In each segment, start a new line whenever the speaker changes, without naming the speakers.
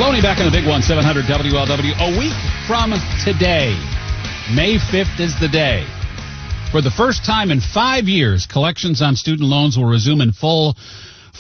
Tony back on the big one, 700 WLW. A week from today, May 5th is the day. For the first time in 5 years, collections on student loans will resume in full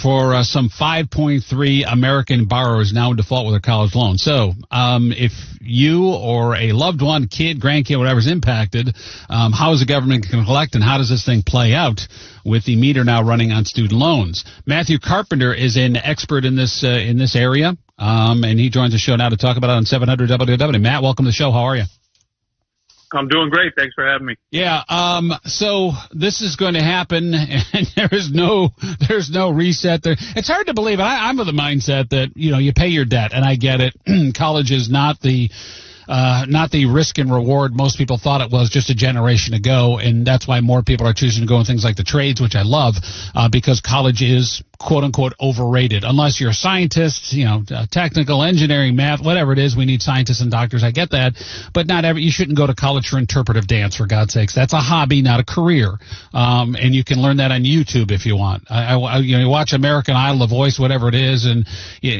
for some 5.3 American borrowers now in default with their college loan. So if you or a loved one, kid, grandkid, whatever is impacted, how is the government going to collect, and how does this thing play out with the meter now running on student loans? Matthew Carpenter is an expert in this area, and he joins the show now to talk about it on 700 WLW. Matt, welcome to the show. How are you?
I'm doing great. Thanks for having me.
Yeah. So this is going to happen, and there's no reset there. It's hard to believe. I'm of the mindset that, you pay your debt, and I get it. College is not the risk and reward most people thought it was just a generation ago, and that's why more people are choosing to go in things like the trades, which I love, because college is quote-unquote overrated. Unless you're a scientist, technical, engineering, math, whatever it is, we need scientists and doctors. I get that. But you shouldn't go to college for interpretive dance, for God's sakes. That's a hobby, not a career. And you can learn that on YouTube if you want. You watch American Idol, The Voice, whatever it is, and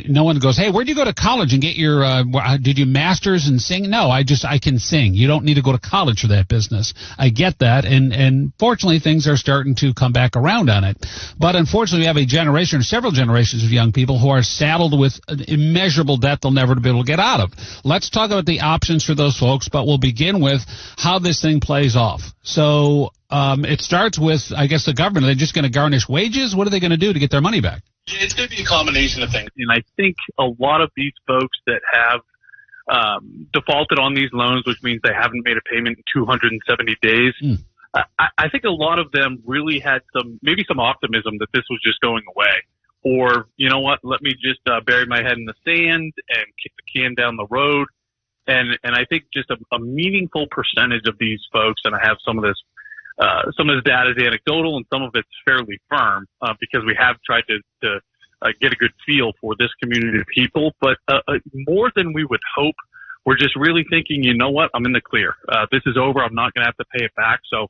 no one goes, hey, where'd you go to college and get your, did you masters in singing? No, I can sing. You don't need to go to college for that business. I get that. And fortunately, things are starting to come back around on it. But unfortunately, we have a generation or several generations of young people who are saddled with an immeasurable debt they'll never be able to get out of. Let's talk about the options for those folks, but we'll begin with how this thing plays off. So it starts with, I guess, the government. Are they just going to garnish wages? What are they going to do to get their money back?
It's going to be a combination of things. And I think a lot of these folks that have defaulted on these loans, which means they haven't made a payment in 270 days, I think a lot of them really had maybe some optimism that this was just going away. Or, you know what, let me just bury my head in the sand and kick the can down the road. And I think just a meaningful percentage of these folks, and I have some of this data is anecdotal and some of it's fairly firm, because we have tried to get a good feel for this community of people. But more than we would hope, we're just really thinking, you know what, I'm in the clear. This is over. I'm not going to have to pay it back. So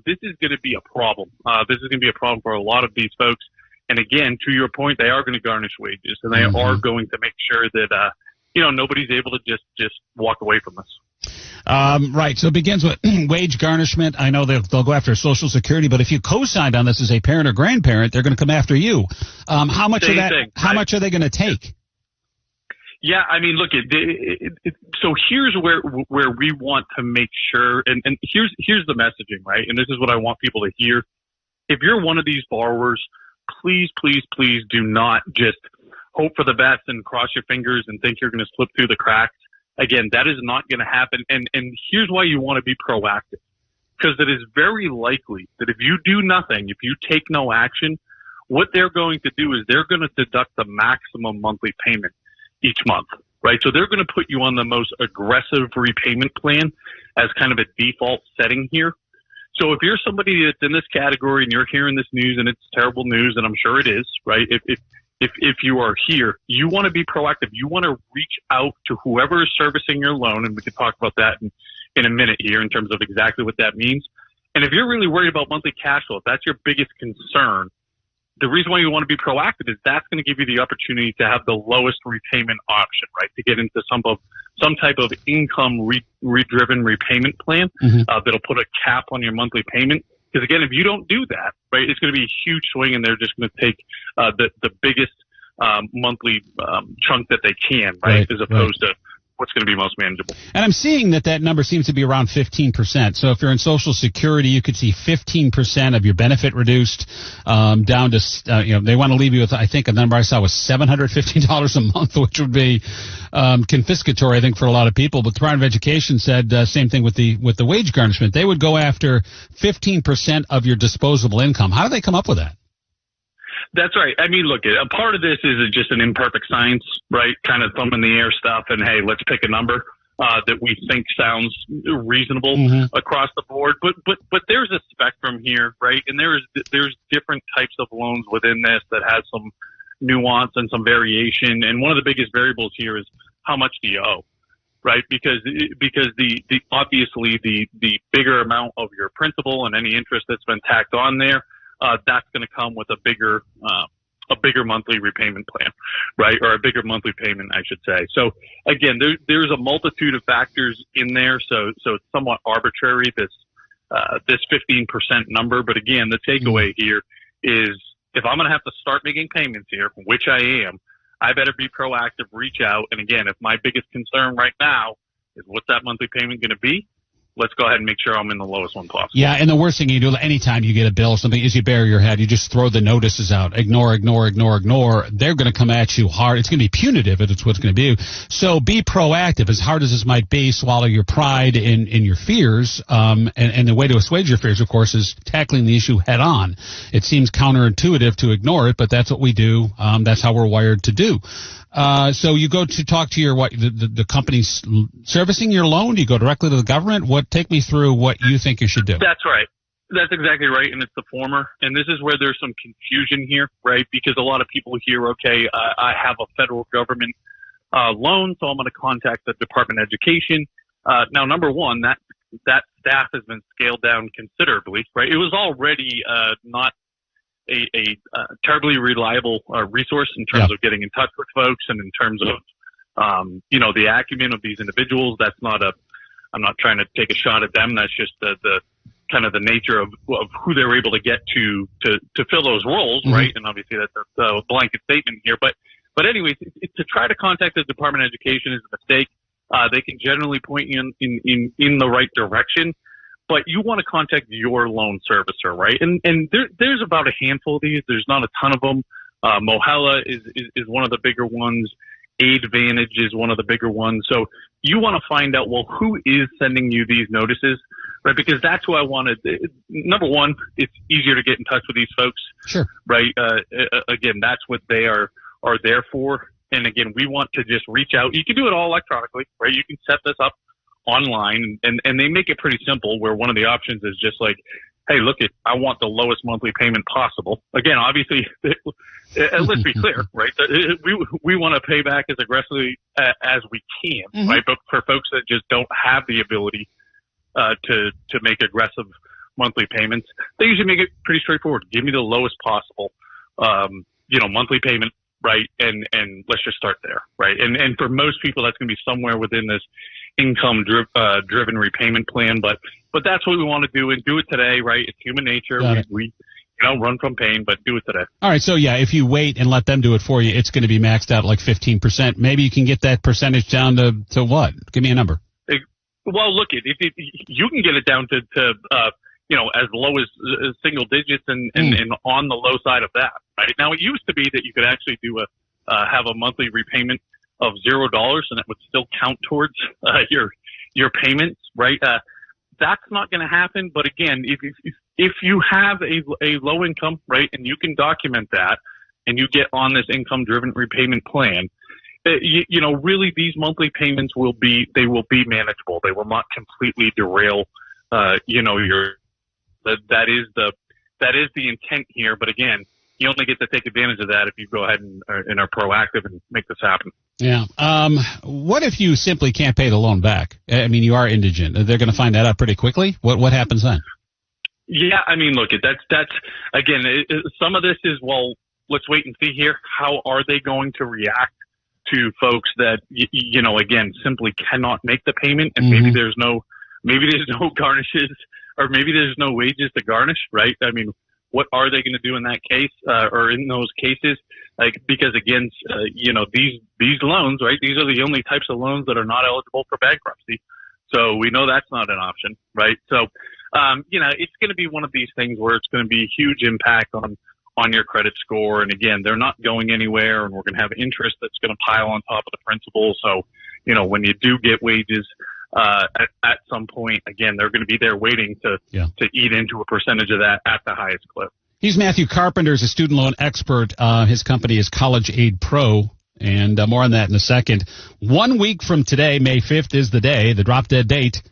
this is going to be a problem. This is going to be a problem for a lot of these folks. And again, to your point, they are going to garnish wages, and they are going to make sure that nobody's able to just walk away from this.
Right. So it begins with wage garnishment. I know they'll go after Social Security, but if you co-signed on this as a parent or grandparent, they're going to come after you. How much of that? How much are they going to take?
Yeah, I mean, look, so here's where we want to make sure, and here's the messaging, right? And this is what I want people to hear. If you're one of these borrowers, please, please, please do not just hope for the best and cross your fingers and think you're going to slip through the cracks. Again, that is not going to happen. And here's why you want to be proactive. Because it is very likely that if you do nothing, if you take no action, what they're going to do is they're going to deduct the maximum monthly payment each month, right? So they're going to put you on the most aggressive repayment plan as kind of a default setting here. So if you're somebody that's in this category and you're hearing this news and it's terrible news, and I'm sure it is, right? If you are here, you want to be proactive. You want to reach out to whoever is servicing your loan, and we can talk about that in a minute here in terms of exactly what that means. And if you're really worried about monthly cash flow, if that's your biggest concern, the reason why you want to be proactive is that's going to give you the opportunity to have the lowest repayment option, right? To get into some type of income driven repayment plan that'll put a cap on your monthly payment. Because again, if you don't do that, right, it's going to be a huge swing, and they're just going to take the biggest monthly chunk that they can, right, as opposed to what's going to be most manageable. And
I'm seeing that number seems to be around 15%. So if you're in Social Security, you could see 15% of your benefit reduced down to, they want to leave you with, I think a number I saw was $715 a month, which would be confiscatory, I think, for a lot of people. But the Department of Education said same thing with the wage garnishment. They would go after 15% of your disposable income. How do they come up with that?
That's right. I mean, look, a part of this is just an imperfect science, right? Kind of thumb in the air stuff, and hey, let's pick a number that we think sounds reasonable across the board. But there's a spectrum here, right? And there's different types of loans within this that has some nuance and some variation. And one of the biggest variables here is how much do you owe, right? Because the obviously the bigger amount of your principal and any interest that's been tacked on there, that's going to come with a bigger monthly repayment plan, right? Or a bigger monthly payment, I should say. So again, there's a multitude of factors in there. So it's somewhat arbitrary, this 15% number. But again, the takeaway here is if I'm going to have to start making payments here, which I am, I better be proactive, reach out. And again, if my biggest concern right now is what's that monthly payment going to be, let's go ahead and make sure I'm in the lowest one possible.
Yeah, and the worst thing you do anytime you get a bill or something is you bury your head. You just throw the notices out. Ignore. They're going to come at you hard. It's going to be punitive. It's what's going to be. So be proactive. As hard as this might be, swallow your pride in your fears. And the way to assuage your fears, of course, is tackling the issue head on. It seems counterintuitive to ignore it, but that's what we do. That's how we're wired to do. So you go to talk to the company's servicing your loan? Do you go directly to the government? Take me through what you think you should do.
That's right. That's exactly right. And it's the former. And this is where there's some confusion here, right? Because a lot of people hear, okay, I have a federal government loan, so I'm going to contact the Department of Education. Now, number one, that staff has been scaled down considerably, right? It was already not a terribly reliable resource in terms of getting in touch with folks and in terms of, the acumen of these individuals. I'm not trying to take a shot at them. That's just the kind of the nature of who they were able to get to fill those roles, right? And obviously that's a blanket statement here. But anyways, to try to contact the Department of Education is a mistake. They can generally point you in the right direction. But you want to contact your loan servicer, right? And there's about a handful of these. There's not a ton of them. Mohela is one of the bigger ones. AidVantage is one of the bigger ones. So you want to find out, well, who is sending you these notices, right? Because that's who I wanted. Number one, it's easier to get in touch with these folks,
sure,
right? Again, that's what they are there for. And again, we want to just reach out. You can do it all electronically, right? You can set this up online, and they make it pretty simple, where one of the options is just like, hey, look, I want the lowest monthly payment possible. Again, obviously, let's be clear, right? We want to pay back as aggressively as we can, right? But for folks that just don't have the ability to make aggressive monthly payments, they usually make it pretty straightforward. Give me the lowest possible, monthly payment, right? And let's just start there, right? And for most people, that's going to be somewhere within this income driven repayment plan, but that's what we want to do, and do it today, right? It's human nature. We run from pain, but do it today. All
right. So yeah, if you wait and let them do it for you, it's going to be maxed out like 15%. Maybe you can get that percentage down to what? Give me a number.
Well, look, if you can get it down to as low as single digits and on the low side of that, right? Now, it used to be that you could actually do have a monthly repayment of $0, and it would still count towards your payments, right? That's not going to happen. But again, if you have a low income, right, and you can document that, and you get on this income driven repayment plan, really these monthly payments will be manageable. They will not completely derail, that is the intent here. But again, you only get to take advantage of that if you go ahead and are proactive and make this happen.
Yeah. What if you simply can't pay the loan back? I mean, you are indigent. They're going to find that out pretty quickly. What happens then?
Yeah, I mean, look, that's again, some of this is, well, let's wait and see here. How are they going to react to folks that, again, simply cannot make the payment, and maybe there's no garnishes, or maybe there's no wages to garnish, right? I mean, what are they going to do in that case, or in those cases? Because again, these loans, right? These are the only types of loans that are not eligible for bankruptcy. So we know that's not an option, right? So, it's going to be one of these things where it's going to be a huge impact on your credit score. And again, they're not going anywhere, and we're going to have interest that's going to pile on top of the principal. So, when you do get wages, at some point, again, they're going to be there waiting to eat into a percentage of that at the highest clip.
He's Matthew Carpenter, a student loan expert. His company is College Aid Pro, and more on that in a second. 1 week from today, May 5th, is the drop-dead date.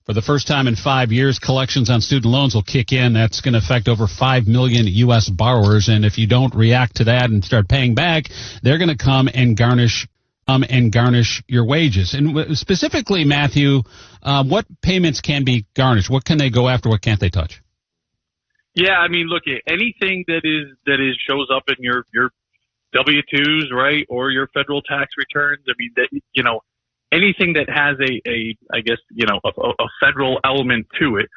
For the first time in 5 years, collections on student loans will kick in. That's going to affect over 5 million U.S. borrowers, and if you don't react to that and start paying back, they're going to come and garnish your wages. And specifically, Matthew, what payments can be garnished? What can they go after? What can't they touch?
Yeah, I mean, look, anything that shows up in your W-2s, right, or your federal tax returns. I mean, that, you know, anything that has I guess, you know, a federal element to it,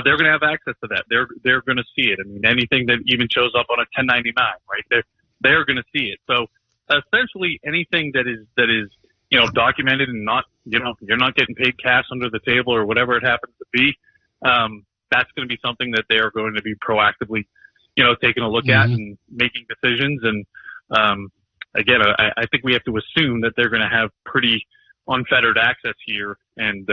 they're going to have access to that. They're going to see it. I mean, anything that even shows up on a 1099, right? They're going to see it. So essentially, anything that is you know, documented and not, you know, you're not getting paid cash under the table or whatever it happens to be, that's going to be something that they are going to be proactively, you know, taking a look at and making decisions. And again, I think we have to assume that they're going to have pretty unfettered access here, and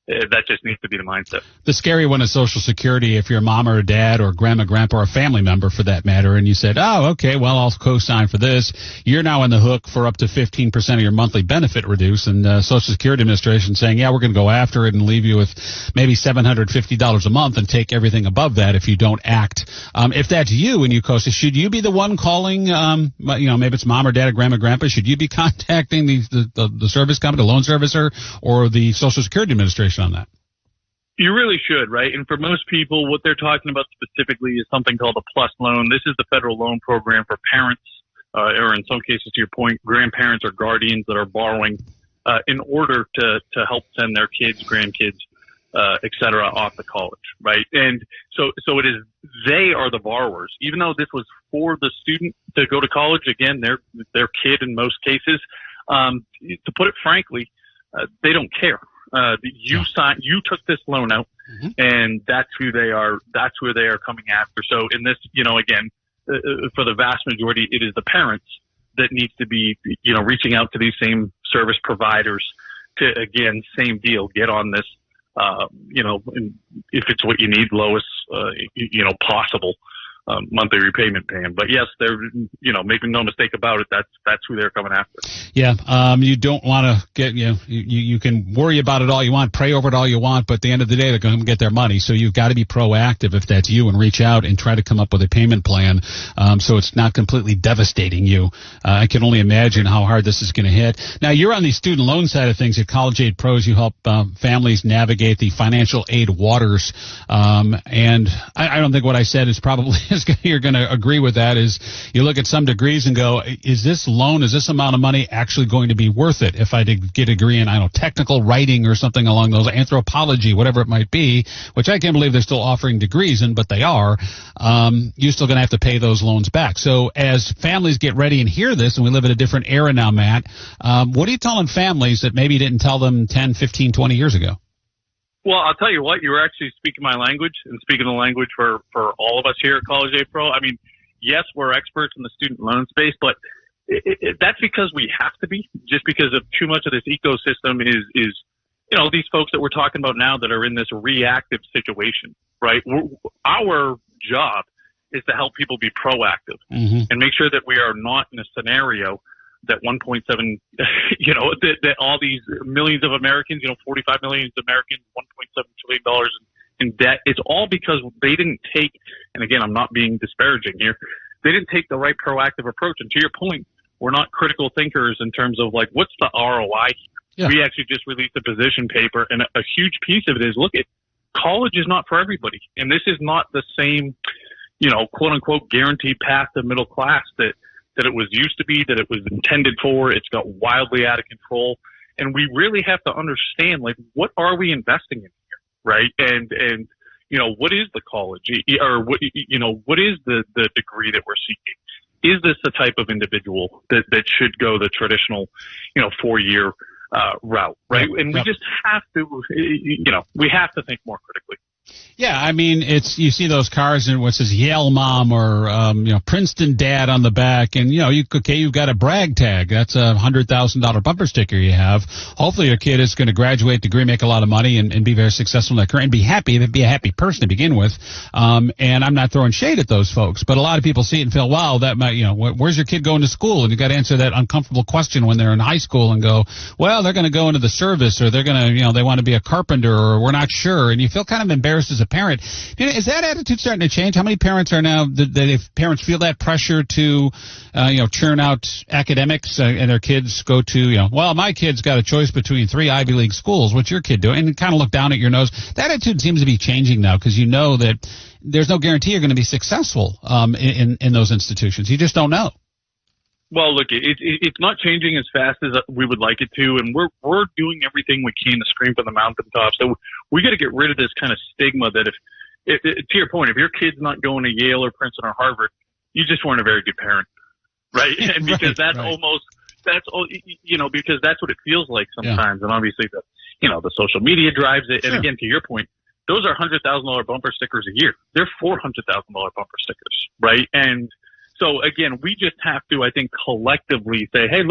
that just needs to be the mindset.
The scary one is Social Security. If you're a mom or a dad or grandma, grandpa, or a family member for that matter, and you said, oh, okay, well, I'll co-sign for this, you're now on the hook for up to 15% of your monthly benefit reduced, and Social Security Administration saying, yeah, we're going to go after it and leave you with maybe $750 a month and take everything above that if you don't act. If that's you and you co-sign, should you be the one calling, you know, maybe it's mom or dad or grandma, grandpa, should you be contacting the service company, the loan servicer, or the Social Security Administration on that?
You really should, right? And for most people, what they're talking about specifically is something called a PLUS loan. This is the federal loan program for parents, or in some cases, to your point, grandparents or guardians that are borrowing in order to help send their kids, grandkids, et cetera, off to college, right? And so it is, they are the borrowers. Even though this was for the student to go to college, again, their kid in most cases, to put it frankly, they don't care. You took this loan out, and that's who they are. That's who they are coming after. So in this, you know, again, for the vast majority, it is the parents that needs to be, you know, reaching out to these same service providers to, again, same deal, get on this, you know, if it's what you need, lowest, you know, possible monthly repayment plan. But yes, they're, you know, making no mistake about it, that's who they're coming after.
Yeah, you don't want to get, you know, you can worry about it all you want, pray over it all you want, but at the end of the day, they're going to get their money. So you've got to be proactive if that's you and reach out and try to come up with a payment plan, so it's not completely devastating you. I can only imagine how hard this is going to hit. Now, you're on the student loan side of things at College Aid Pros. You help families navigate the financial aid waters, and I don't think what I said is probably you're going to agree with that. Is you look at some degrees and go, is this amount of money actually going to be worth it if I did get a degree in, I don't know, technical writing or something along those, anthropology, whatever it might be, which I can't believe they're still offering degrees in, but they are. You're still going to have to pay those loans back. So as families get ready and hear this, and we live in a different era now, Matt, what are you telling families that maybe you didn't tell them 10, 15, 20 years ago?
Well, I'll tell you what, you were actually speaking my language and speaking the language for all of us here at College Aid Pro. I mean, yes, we're experts in the student loan space, but that's because we have to be, just because of too much of this ecosystem is, you know, these folks that we're talking about now that are in this reactive situation, right? Our job is to help people be proactive and make sure that we are not in a scenario that 1.7, you know, that all these millions of Americans, you know, 45 million Americans, $1.7 trillion in debt. It's all because they didn't take, and again, I'm not being disparaging here, they didn't take the right proactive approach. And to your point, we're not critical thinkers in terms of like, what's the ROI here? Yeah. We actually just released a position paper, and a huge piece of it is, look, college is not for everybody. And this is not the same, you know, quote unquote, guaranteed path to middle class that it was used to be, that it was intended for. It's got wildly out of control. And we really have to understand, like, what are we investing in here, right? And you know, what is the college, or what, you know, what is the degree that we're seeking? Is this the type of individual that should go the traditional, you know, 4-year route, right? And we just have to, you know, we have to think more critically.
Yeah, I mean, you see those cars and what says Yale Mom or, you know, Princeton Dad on the back, and, you know, you've got a brag tag. That's a $100,000 bumper sticker you have. Hopefully your kid is going to graduate, degree, make a lot of money, and be very successful in their career and be happy, be a happy person to begin with. And I'm not throwing shade at those folks, but a lot of people see it and feel, wow, that might, you know, where's your kid going to school? And you got to answer that uncomfortable question when they're in high school and go, well, they're going to go into the service, or they're going to, you know, they want to be a carpenter, or we're not sure. And you feel kind of embarrassed as a parent. You know, is that attitude starting to change? How many parents are now that if parents feel that pressure to, you know, churn out academics and their kids go to, you know, well, my kid's got a choice between 3 Ivy League schools. What's your kid doing? And kind of look down at your nose. That attitude seems to be changing now, because you know that there's no guarantee you're going to be successful in those institutions. You just don't know.
Well, look, it's not changing as fast as we would like it to, and we're doing everything we can to scream from the mountaintop. So we got to get rid of this kind of stigma that if to your point, if your kid's not going to Yale or Princeton or Harvard, you just weren't a very good parent, right? And because that's because that's what it feels like sometimes. And obviously the social media drives it. Sure. And again, to your point, those are $100,000 bumper stickers a year. They're $400,000 bumper stickers, right? And so again, we just have to, I think, collectively say, hey,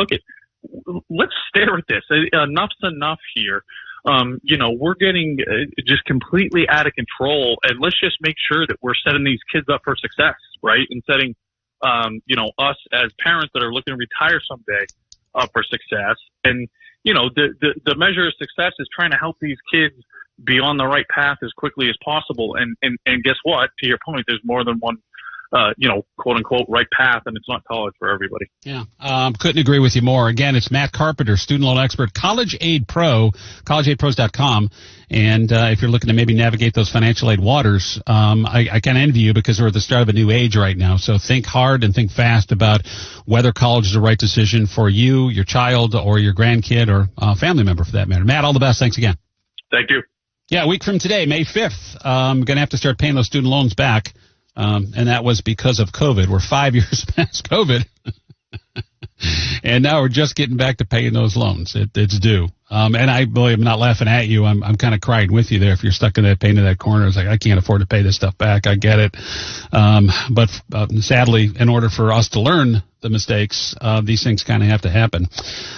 let's stare at this. Enough's enough here. We're getting just completely out of control, and let's just make sure that we're setting these kids up for success, right? And setting, us as parents that are looking to retire someday up for success. And, the measure of success is trying to help these kids be on the right path as quickly as possible. And guess what? To your point, there's more than one, quote unquote, right path, and it's not college for everybody.
Yeah. Couldn't agree with you more. Again, it's Matt Carpenter, student loan expert, College Aid Pro, collegeaidpros.com. And if you're looking to maybe navigate those financial aid waters, I can envy you because we're at the start of a new age right now. So think hard and think fast about whether college is the right decision for you, your child, or your grandkid, or family member for that matter. Matt, all the best. Thanks again.
Thank you.
Yeah, a week from today, May 5th, I'm going to have to start paying those student loans back. And that was because of COVID. We're 5 years past COVID. And now we're just getting back to paying those loans. It's due. And I believe I'm not laughing at you. I'm kind of crying with you there. If you're stuck in that pain in that corner, it's like, I can't afford to pay this stuff back. I get it. But sadly, in order for us to learn the mistakes, these things kind of have to happen.